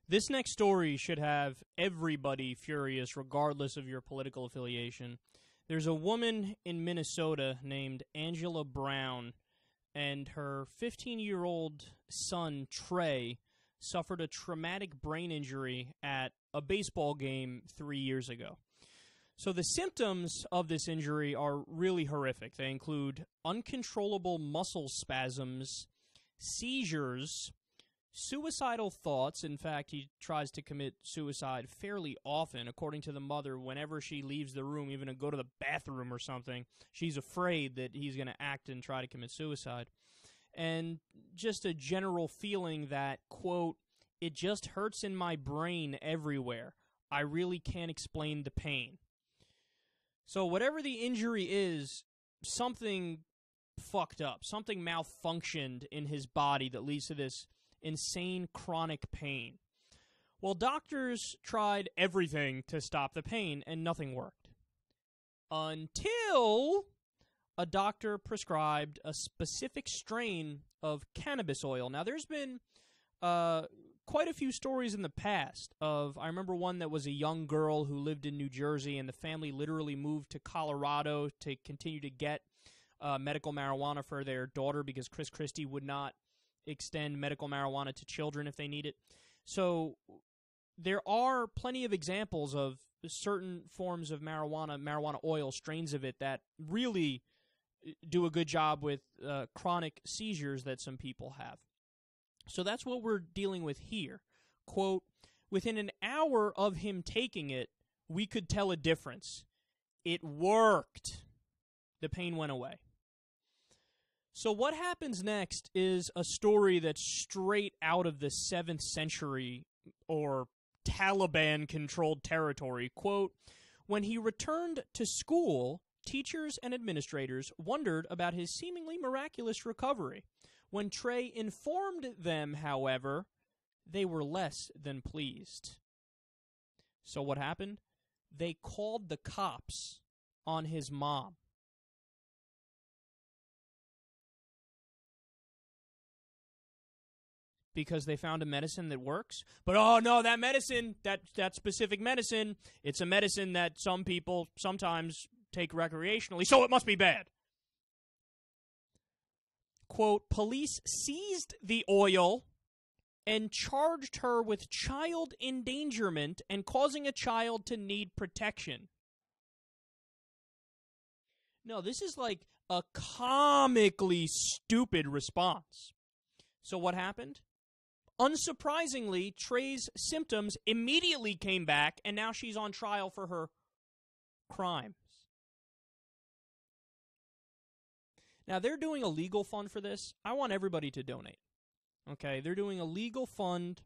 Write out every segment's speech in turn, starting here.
This next story should have everybody furious, regardless of your political affiliation. There's a woman in Minnesota named Angela Brown, and her 15-year-old son, Trey, suffered a traumatic brain injury at a baseball game 3 years ago. So the symptoms of this injury are really horrific. They include uncontrollable muscle spasms, seizures, suicidal thoughts. In fact, he tries to commit suicide fairly often. According to the mother, whenever she leaves the room, even to go to the bathroom or something, she's afraid that he's going to act and try to commit suicide. And just a general feeling that, quote, "It just hurts in my brain everywhere. I really can't explain the pain." So whatever the injury is, something fucked up. Something malfunctioned in his body that leads to this insane chronic pain. Well, doctors tried everything to stop the pain, and nothing worked. Until a doctor prescribed a specific strain of cannabis oil. Now, there's been quite a few stories in the past of, I remember one that was a young girl who lived in New Jersey, and the family literally moved to Colorado to continue to get medical marijuana for their daughter because Chris Christie would not extend medical marijuana to children if they need it. So there are plenty of examples of certain forms of marijuana oil, strains of it, that really do a good job with chronic seizures that some people have. So that's what we're dealing with here. Quote, "Within an hour of him taking it, we could tell a difference. It worked. The pain went away." So what happens next is a story that's straight out of the 7th century or Taliban-controlled territory. Quote, "When he returned to school, teachers and administrators wondered about his seemingly miraculous recovery. When Trey informed them, however, they were less than pleased." So what happened? They called the cops on his mom. Because they found a medicine that works. But, oh, no, that medicine, that specific medicine, it's a medicine that some people sometimes take recreationally, so it must be bad. Quote, "Police seized the oil and charged her with child endangerment and causing a child to need protection." No, this is like a comically stupid response. So what happened? Unsurprisingly, Trey's symptoms immediately came back, and now she's on trial for her crimes. Now, they're doing a legal fund for this. I want everybody to donate. Okay, they're doing a legal fund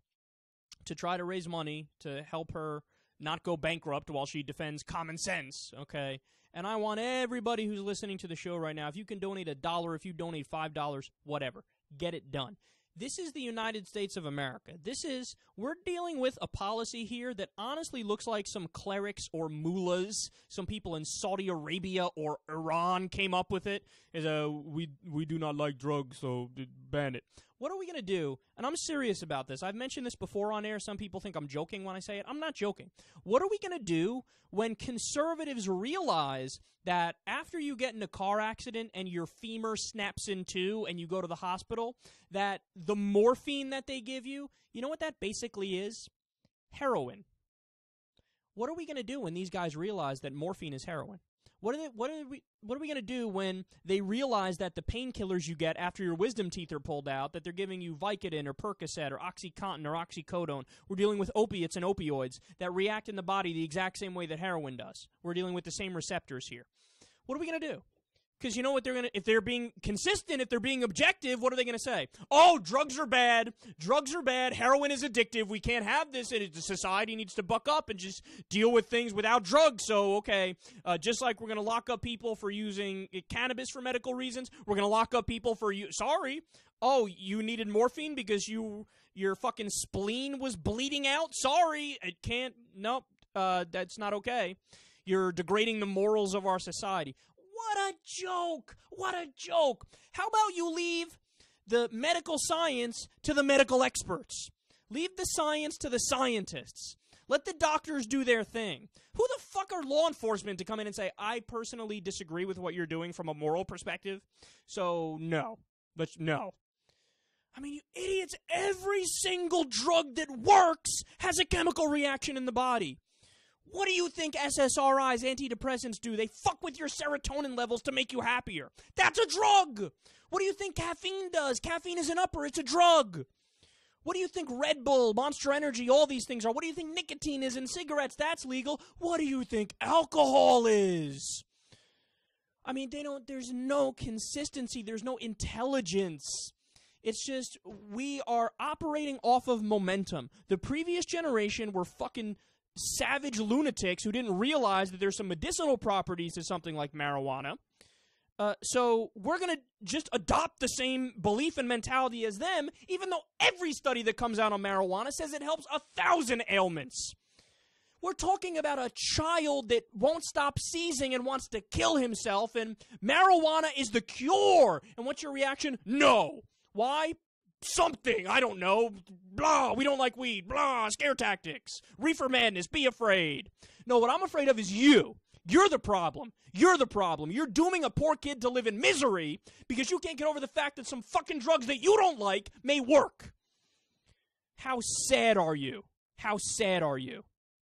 to try to raise money to help her not go bankrupt while she defends common sense, okay? And I want everybody who's listening to the show right now, if you can donate $1, if you donate $5, whatever, get it done. This is the United States of America. We're dealing with a policy here that honestly looks like some clerics or mullahs, some people in Saudi Arabia or Iran came up with it. We do not like drugs, so ban it. What are we going to do? And I'm serious about this. I've mentioned this before on air. Some people think I'm joking when I say it. I'm not joking. What are we going to do when conservatives realize that after you get in a car accident and your femur snaps in two and you go to the hospital, that the morphine that they give you, you know what that basically is? Heroin. What are we going to do when these guys realize that morphine is heroin? What are we going to do when they realize that the painkillers you get after your wisdom teeth are pulled out, that they're giving you Vicodin or Percocet or OxyContin or oxycodone? We're dealing with opiates and opioids that react in the body the exact same way that heroin does. We're dealing with the same receptors here. What are we going to do? Because you know what if they're being consistent, if they're being objective, what are they going to say? Oh, drugs are bad. Drugs are bad. Heroin is addictive. We can't have this. Society needs to buck up and just deal with things without drugs. So, okay, just like we're going to lock up people for using cannabis for medical reasons, we're going to lock up people for sorry. Oh, you needed morphine because your fucking spleen was bleeding out? Sorry. It can't. Nope. That's not okay. You're degrading the morals of our society. What a joke! What a joke! How about you leave the medical science to the medical experts? Leave the science to the scientists. Let the doctors do their thing. Who the fuck are law enforcement to come in and say, I personally disagree with what you're doing from a moral perspective, so no. But no. I mean, you idiots, every single drug that works has a chemical reaction in the body. What do you think SSRIs, antidepressants do? They fuck with your serotonin levels to make you happier. That's a drug! What do you think caffeine does? Caffeine is an upper, it's a drug. What do you think Red Bull, Monster Energy, all these things are? What do you think nicotine is in cigarettes? That's legal. What do you think alcohol is? I mean, there's no consistency. There's no intelligence. It's just, we are operating off of momentum. The previous generation were fucking savage lunatics who didn't realize that there's some medicinal properties to something like marijuana. So we're going to just adopt the same belief and mentality as them, even though every study that comes out on marijuana says it helps 1,000 ailments. We're talking about a child that won't stop seizing and wants to kill himself, and marijuana is the cure. And what's your reaction? No. Why? Something. I don't know. Blah. We don't like weed. Blah. Scare tactics. Reefer madness. Be afraid. No, what I'm afraid of is you. You're the problem. You're the problem. You're dooming a poor kid to live in misery because you can't get over the fact that some fucking drugs that you don't like may work. How sad are you? How sad are you?